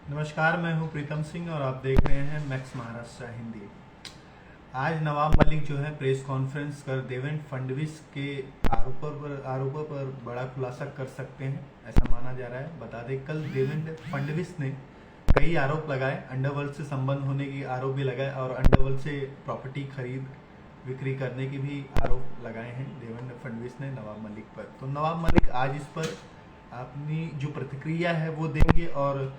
नमस्कार, मैं हूं प्रीतम सिंह और आप देख रहे हैं मैक्स महाराष्ट्र हिंदी। आज नवाब मलिक जो है प्रेस कॉन्फ्रेंस कर देवेंद्र फडणवीस के आरोपों पर बड़ा खुलासा कर सकते हैं, ऐसा माना जा रहा है। बता दें, कल देवेंद्र फडणवीस ने कई आरोप लगाए, अंडरवर्ल्ड से संबंध होने की आरोप भी लगाए और अंडरवर्ल्ड से प्रॉपर्टी खरीद बिक्री करने की भी आरोप लगाए हैं देवेंद्र फडणवीस ने नवाब मलिक पर। तो नवाब मलिक आज इस पर अपनी जो प्रतिक्रिया है वो देंगे और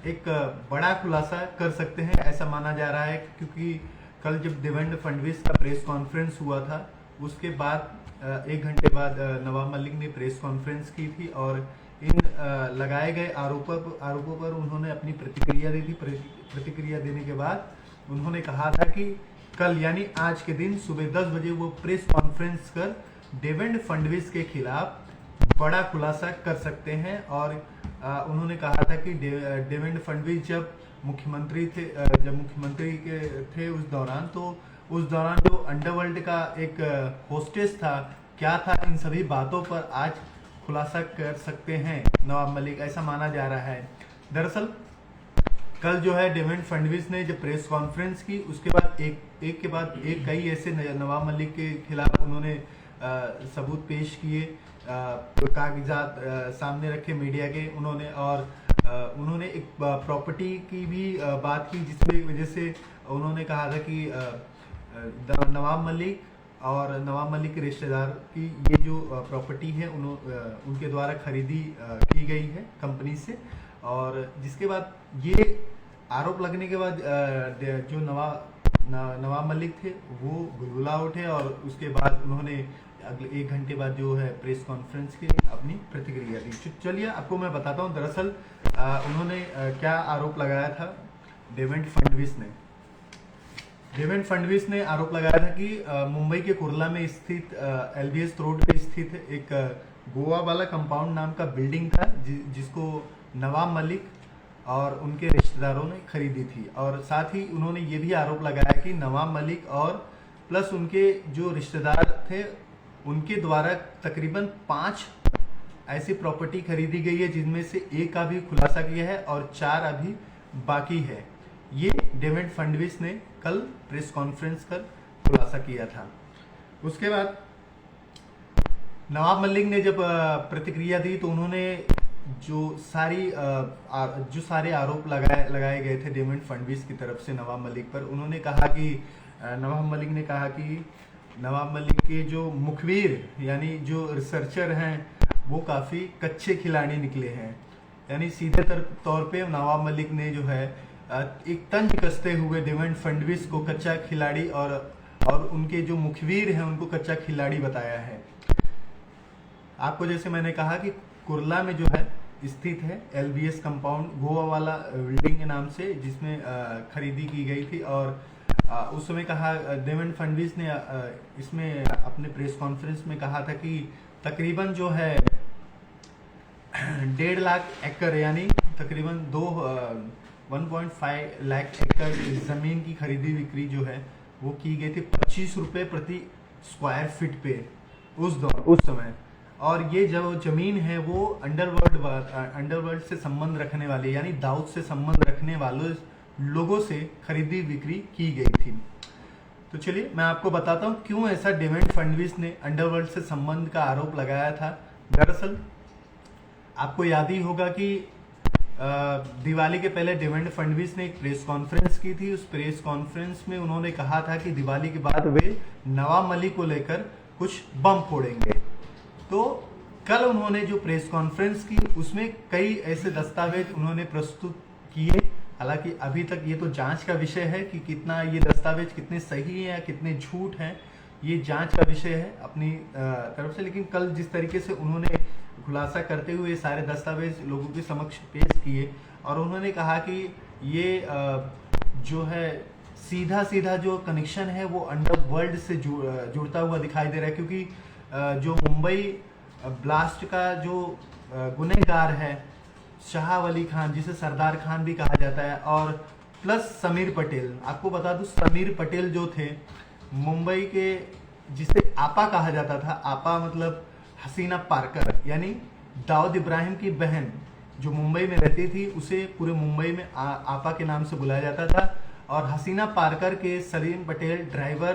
एक बड़ा खुलासा कर सकते हैं, ऐसा माना जा रहा है। क्योंकि कल जब देवेंद्र फडणवीस का प्रेस कॉन्फ्रेंस हुआ था, उसके बाद 1 घंटे बाद नवाब मलिक ने प्रेस कॉन्फ्रेंस की थी और इन लगाए गए आरोपों पर उन्होंने अपनी प्रतिक्रिया दी थी। प्रतिक्रिया देने के बाद उन्होंने कहा था कि कल यानी आज के दिन सुबह 10 बजे वो प्रेस कॉन्फ्रेंस कर देवेंद्र फडणवीस के खिलाफ बड़ा खुलासा कर सकते हैं। और उन्होंने कहा था कि देवेंद्र फडणवीस जब मुख्यमंत्री थे उस दौरान जो अंडरवर्ल्ड का एक होस्टेस था, क्या था, इन सभी बातों पर आज खुलासा कर सकते हैं नवाब मलिक, ऐसा माना जा रहा है। दरअसल कल जो है देवेंद्र फडणवीस ने जब प्रेस कॉन्फ्रेंस की, उसके बाद एक के बाद एक कई ऐसे नवाब मलिक के खिलाफ उन्होंने सबूत पेश किए, कागजात सामने रखे मीडिया के उन्होंने एक प्रॉपर्टी की भी बात की, जिसकी वजह से उन्होंने कहा था कि नवाब मलिक के रिश्तेदार की ये जो प्रॉपर्टी है उनके द्वारा खरीदी की गई है कंपनी से। और जिसके बाद ये आरोप लगने के बाद जो नवाब मलिक थे वो गुलगुला उठे और उसके बाद उन्होंने अगले 1 घंटे बाद जो है प्रेस कॉन्फ्रेंस की अपनी प्रतिक्रिया दी। चलिए आपको मैं बताता हूँ दरअसल उन्होंने क्या आरोप लगाया था। देवेंद्र फडणवीस ने आरोप लगाया था कि मुंबई के कुर्ला में स्थित LBS रोड पे स्थित एक गोवा वाला कंपाउंड नाम का बिल्डिंग था, जिसको नवाब मलिक और उनके रिश्तेदारों ने खरीदी थी। और साथ ही उन्होंने ये भी आरोप लगाया कि नवाब मलिक और प्लस उनके जो रिश्तेदार थे उनके द्वारा तकरीबन 5 ऐसी प्रॉपर्टी खरीदी गई है, जिनमें से एक का भी खुलासा किया है और 4 अभी बाकी है। ये देवेंद्र फडणवीस ने कल प्रेस कॉन्फ्रेंस कर खुलासा किया था। उसके बाद नवाब मलिक ने जब प्रतिक्रिया दी तो उन्होंने जो सारे आरोप लगाए गए थे देवेंद्र फडणवीस की तरफ से नवाब मलिक पर, उन्होंने कहा कि नवाब मलिक ने कहा कि नवाब मलिक के जो मुखबिर यानी जो रिसर्चर हैं वो काफ़ी कच्चे खिलाड़ी निकले हैं। यानी सीधे तौर पे नवाब मलिक ने जो है एक तंज कसते हुए देवेंद्र फडणवीस को कच्चा खिलाड़ी और उनके जो मुखबिर हैं उनको कच्चा खिलाड़ी बताया है। आपको जैसे मैंने कहा कि कुर्ला में जो है स्थित है LBS कंपाउंड गोवा वाला बिल्डिंग के नाम से, जिसमें खरीदी की गई थी। और उस समय कहा देवेंद्र फडणवीस ने इसमें अपने प्रेस कॉन्फ्रेंस में कहा था कि तकरीबन जो है 1.5 लाख एकड़ यानी तकरीबन 1.5 लाख एकड़ जमीन की खरीदी बिक्री जो है वो की गई थी 25 रुपए प्रति स्क्वायर फीट पे उस समय। और ये जो जमीन है वो अंडरवर्ल्ड से संबंध रखने वाले यानी दाऊद से संबंध रखने वालों लोगों से खरीदी बिक्री की गई थी। तो चलिए मैं आपको बताता हूँ क्यों ऐसा देवेंद्र फडणवीस ने अंडरवर्ल्ड से संबंध का आरोप लगाया था। दरअसल आपको याद ही होगा कि दिवाली के पहले देवेंद्र फडणवीस ने एक प्रेस कॉन्फ्रेंस की थी। उस प्रेस कॉन्फ्रेंस में उन्होंने कहा था कि दिवाली के बाद वे नवाब मलिक को लेकर कुछ बम फोड़ेंगे। तो कल उन्होंने जो प्रेस कॉन्फ्रेंस की उसमें कई ऐसे दस्तावेज उन्होंने प्रस्तुत किए। हालांकि अभी तक ये तो जांच का विषय है कि कितना ये दस्तावेज कितने सही हैं या कितने झूठ हैं, ये जांच का विषय है अपनी तरफ से। लेकिन कल जिस तरीके से उन्होंने खुलासा करते हुए सारे दस्तावेज लोगों के समक्ष पेश किए और उन्होंने कहा कि ये जो है सीधा जो कनेक्शन है वो अंडरवर्ल्ड से जुड़ता हुआ दिखाई दे रहा है। क्योंकि जो मुंबई ब्लास्ट का जो गुनहगार है शाह वली खान, जिसे सरदार खान भी कहा जाता है, और प्लस समीर पटेल। आपको बता दूं समीर पटेल जो थे मुंबई के, जिसे आपा कहा जाता था, आपा मतलब हसीना पारकर यानी दाऊद इब्राहिम की बहन, जो मुंबई में रहती थी उसे पूरे मुंबई में आपा के नाम से बुलाया जाता था। और हसीना पारकर के सलीम पटेल ड्राइवर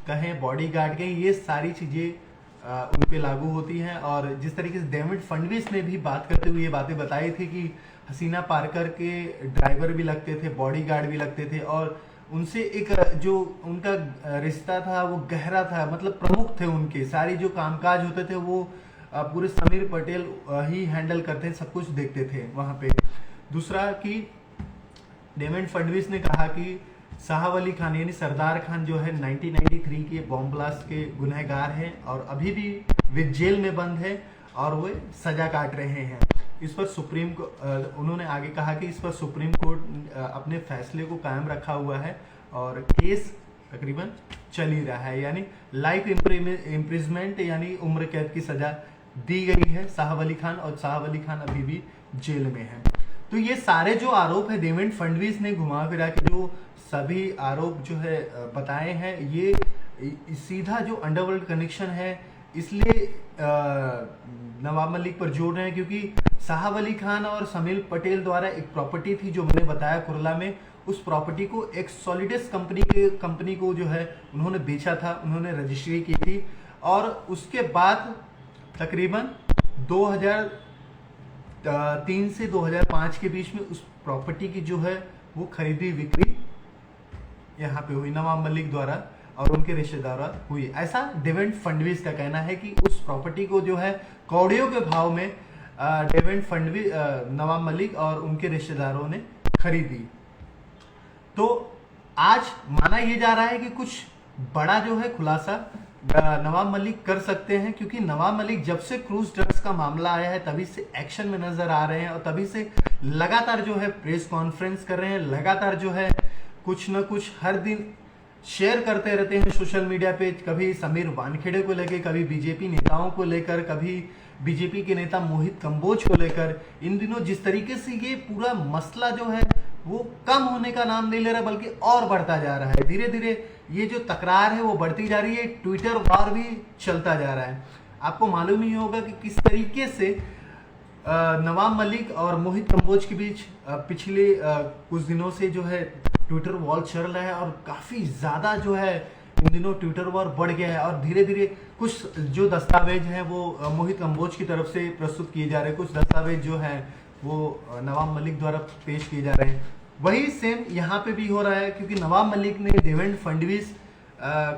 कहें, बॉडीगार्ड कहें, ये सारी चीजें उन पे लागू होती हैं। और जिस तरीके से देवेंद्र फडणवीस ने भी बात करते हुए ये बातें बताई थी कि हसीना पारकर के ड्राइवर भी लगते थे, बॉडीगार्ड भी लगते थे, और उनसे एक जो उनका रिश्ता था वो गहरा था, मतलब प्रमुख थे, उनके सारी जो कामकाज होते थे वो पूरे समीर पटेल ही हैंडल करते, सब कुछ देखते थे वहां पे। दूसरा कि देवेंद्र फडणवीस ने कहा कि साहब अली खान यानी सरदार खान जो है 1993 के बॉम्ब ब्लास्ट के गुनहगार हैं और अभी भी वे जेल में बंद है और वे सजा काट रहे हैं। इस पर सुप्रीम को उन्होंने आगे कहा कि इस पर सुप्रीम कोर्ट अपने फैसले को कायम रखा हुआ है और केस तकरीबन चल ही रहा है, यानी लाइफ इम्प्रिजमेंट यानी उम्र कैद की सजा दी गई है साहब अली खान, और साहब अली खान अभी भी जेल में है। तो ये सारे जो आरोप है देवेंद्र फडणवीस ने घुमा फिरा के जो सभी आरोप जो है बताए हैं, ये सीधा जो अंडरवर्ल्ड कनेक्शन है, इसलिए नवाब मलिक पर जोड़ रहे हैं क्योंकि साहब अली खान और समीर पटेल द्वारा एक प्रॉपर्टी थी जो मैंने बताया कुरला में, उस प्रॉपर्टी को एक सॉलिडस कंपनी को जो है उन्होंने बेचा था, उन्होंने रजिस्ट्री की थी और उसके बाद तकरीबन 2003 से 2005 के बीच में उस प्रॉपर्टी की जो है वो खरीदी बिक्री यहाँ पे हुई नवाब मलिक द्वारा और उनके रिश्तेदारों हुई। ऐसा देवेंद्र फडणवीस का कहना है कि उस प्रॉपर्टी को जो है कौड़ियों के भाव में देवेंद्र फडणवीस, नवाब मलिक और उनके रिश्तेदारों ने खरीदी। तो आज माना यह जा रहा है कि कुछ बड़ा जो है खुलासा नवाब मलिक कर सकते हैं, क्योंकि नवाब मलिक जब से क्रूज ड्रग्स का मामला आया है तभी से एक्शन में नजर आ रहे हैं और तभी से लगातार जो है प्रेस कॉन्फ्रेंस कर रहे हैं, लगातार जो है कुछ न कुछ हर दिन शेयर करते रहते हैं सोशल मीडिया पे, कभी समीर वानखेड़े को लेकर, कभी बीजेपी नेताओं को लेकर, कभी बीजेपी के नेता मोहित कंबोज को लेकर। इन दिनों जिस तरीके से ये पूरा मसला जो है वो कम होने का नाम नहीं ले रहा बल्कि और बढ़ता जा रहा है, धीरे धीरे ये जो तकरार है वो बढ़ती जा रही है, ट्विटर वार भी चलता जा रहा है। आपको मालूम ही होगा कि किस तरीके से नवाब मलिक और मोहित कंबोज के बीच पिछले कुछ दिनों से जो है ट्विटर वॉर चल रहा है और काफी ज्यादा जो है इन दिनों ट्विटर वॉर बढ़ गया है और धीरे धीरे कुछ जो दस्तावेज हैं वो मोहित कंबोज की तरफ से प्रस्तुत किए जा रहे हैं, कुछ दस्तावेज जो है वो नवाब मलिक द्वारा पेश किए जा रहे हैं। वही सेम यहाँ पे भी हो रहा है क्योंकि नवाब मलिक ने देवेंद्र फडणवीस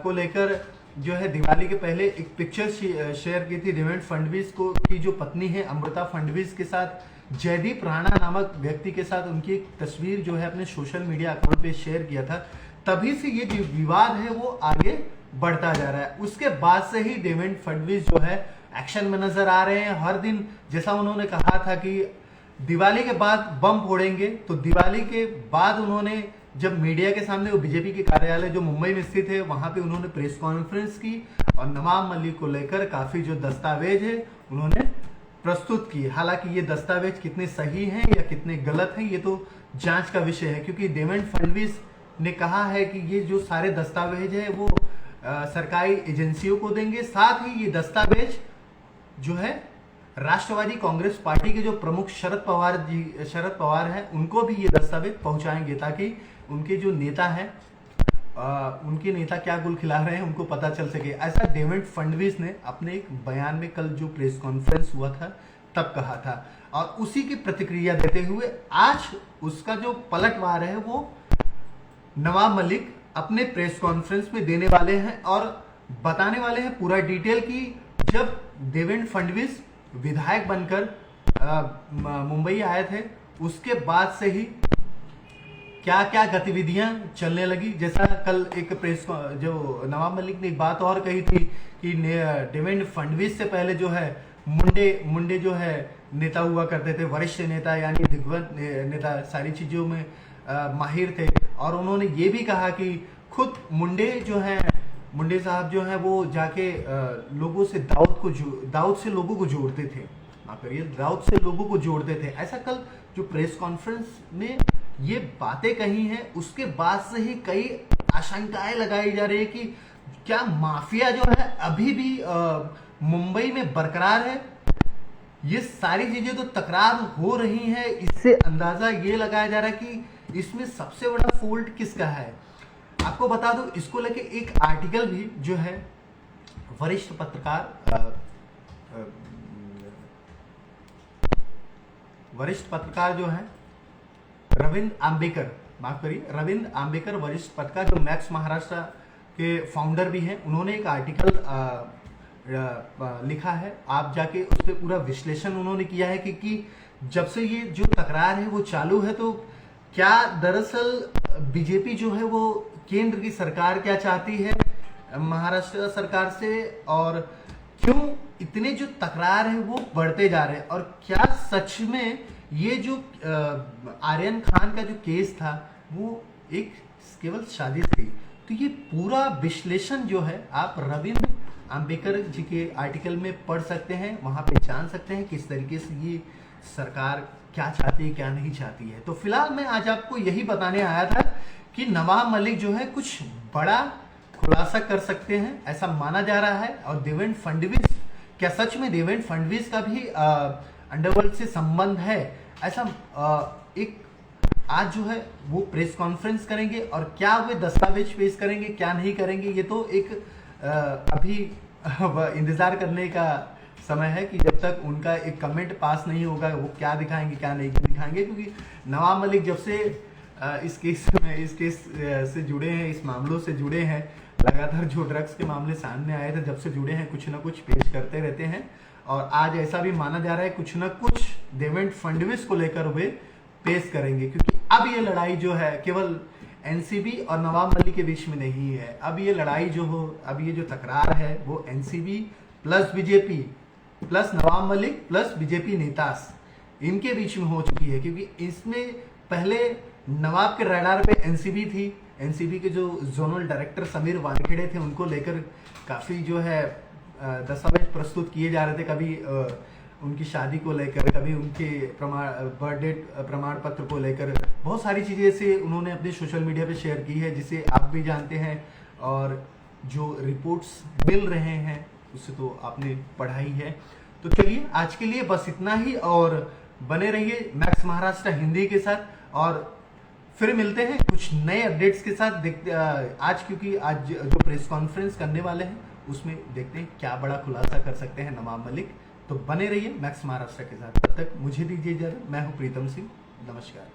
को लेकर जो है दिवाली के पहले एक पिक्चर शेयर की थी देवेंद्र फडणवीस को की जो पत्नी है अमृता फडणवीस के साथ जयदीप राणा नामक व्यक्ति के साथ उनकी एक तस्वीर जो है अपने सोशल मीडिया अकाउंट पे शेयर किया था। तभी से ये जो विवाद है वो आगे बढ़ता जा रहा है। उसके बाद से ही देवेंद्र फडणवीस जो है एक्शन में नजर आ रहे हैं। हर दिन जैसा उन्होंने कहा था कि दिवाली के बाद बम फोड़ेंगे, तो दिवाली के बाद उन्होंने जब मीडिया के सामने वो बीजेपी के कार्यालय जो मुंबई में स्थित है वहां पे उन्होंने प्रेस कॉन्फ्रेंस की और नवाब मलिक को लेकर काफी जो दस्तावेज है उन्होंने प्रस्तुत की। हालांकि ये दस्तावेज कितने सही हैं या कितने गलत हैं ये तो जांच का विषय है, क्योंकि देवेंद्र फडणवीस ने कहा है कि ये जो सारे दस्तावेज है वो सरकारी एजेंसियों को देंगे। साथ ही ये दस्तावेज जो है राष्ट्रवादी कांग्रेस पार्टी के जो प्रमुख शरद पवार हैं उनको भी ये दस्तावेज पहुंचाएंगे ताकि उनके जो नेता हैं उनके नेता क्या गुल खिला रहे हैं उनको पता चल सके। ऐसा देवेंद्र फडणवीस ने अपने एक बयान में कल जो प्रेस कॉन्फ्रेंस हुआ था तब कहा था और उसी की प्रतिक्रिया देते हुए आज उसका जो पलटवार है वो नवाब मलिक अपने प्रेस कॉन्फ्रेंस में देने वाले हैं और बताने वाले हैं पूरा डिटेल की जब देवेंद्र फडणवीस विधायक बनकर मुंबई आए थे उसके बाद से ही क्या क्या गतिविधियां चलने लगी। जैसा कल एक प्रेस जो नवाब मलिक ने एक बात और कही थी कि देवेंद्र फडणवीस से पहले जो है मुंडे जो है नेता हुआ करते थे, वरिष्ठ नेता यानी दिग्गज नेता, सारी चीजों में माहिर थे। और उन्होंने ये भी कहा कि खुद मुंडे साहब जो है वो जाके लोगों से दाऊद से लोगों को जोड़ते थे, दाऊद से लोगों को जोड़ते थे। ऐसा कल जो प्रेस कॉन्फ्रेंस में ये बातें कही हैं उसके बाद से ही कई आशंकाएं लगाई जा रही है कि क्या माफिया जो है अभी भी मुंबई में बरकरार है ये सारी चीजें तो तकरार हो रही हैं, इससे अंदाजा ये लगाया जा रहा है कि इसमें सबसे बड़ा फॉल्ट किसका है। आपको बता दूं, इसको लेके एक आर्टिकल भी जो है वरिष्ठ पत्रकार जो है रविंद्र आम्बेकर, माफ करिए, रविंद्र आम्बेकर वरिष्ठ पत्रकार जो मैक्स महाराष्ट्र के फाउंडर भी हैं, उन्होंने एक आर्टिकल लिखा है। आप जाके उस पर पूरा विश्लेषण उन्होंने किया है कि जब से ये जो तकरार है वो चालू है, तो क्या दरअसल बीजेपी जो है वो केंद्र की सरकार क्या चाहती है महाराष्ट्र सरकार से, और क्यों इतने जो तकरार है वो बढ़ते जा रहे हैं, और क्या सच में ये जो आर्यन खान का जो केस था वो एक केवल साजिश थी। तो ये पूरा विश्लेषण जो है आप रविंद्र आम्बेकर जी के आर्टिकल में पढ़ सकते हैं, वहां पे जान सकते हैं किस तरीके से ये सरकार क्या चाहती है क्या नहीं चाहती है। तो फिलहाल मैं आज आपको यही बताने आया था कि नवाब मलिक जो है कुछ बड़ा खुलासा कर सकते हैं, ऐसा माना जा रहा है। और देवेंद्र फडणवीस, क्या सच में देवेंद्र फडणवीस का भी अंडरवर्ल्ड से संबंध है, ऐसा एक आज जो है वो प्रेस कॉन्फ्रेंस करेंगे, और क्या वे दस्तावेज पेश करेंगे क्या नहीं करेंगे, ये तो एक अभी इंतजार करने का समय है कि जब तक उनका एक कमेंट पास नहीं होगा वो क्या दिखाएंगे क्या नहीं दिखाएंगे। क्योंकि नवाब मलिक जब से इस केस से जुड़े हैं, इस मामलों से जुड़े हैं, लगातार जो ड्रग्स के मामले सामने आए थे जब से जुड़े हैं, कुछ ना कुछ पेश करते रहते हैं। और आज ऐसा भी माना जा रहा है कुछ ना कुछ देवेंद्र फडणवीस को लेकर वे पेश करेंगे, क्योंकि अब ये लड़ाई जो है केवल एनसीबी और नवाब मलिक के बीच में नहीं है। अब ये लड़ाई जो हो, अब ये जो तकरार है वो NCB plus BJP plus Nawab Malik plus BJP नेतास, इनके बीच में हो चुकी है। क्योंकि इसमें पहले नवाब के रडार पे एनसीबी थी, एनसीबी के जो जोनल डायरेक्टर समीर वानखेड़े थे, उनको लेकर काफी जो है दस्तावेज प्रस्तुत किए जा रहे थे, कभी उनकी शादी को लेकर, कभी उनके बर्थडे प्रमाण पत्र को लेकर, बहुत सारी चीजें से उन्होंने अपने सोशल मीडिया पे शेयर की है, जिसे आप भी जानते हैं। और जो रिपोर्ट्स मिल रहे हैं उससे तो आपने पढ़ा ही है। तो चलिए आज के लिए बस इतना ही, और बने रहिए मैक्स महाराष्ट्र हिंदी के साथ, और फिर मिलते हैं कुछ नए अपडेट्स के साथ। देखते आज, क्योंकि आज जो प्रेस कॉन्फ्रेंस करने वाले हैं उसमें देखते हैं क्या बड़ा खुलासा कर सकते हैं नवाब मलिक। तो बने रहिए मैक्स महाराष्ट्र के साथ, तब तक मुझे दीजिए इजाजत। मैं हूं प्रीतम सिंह, नमस्कार।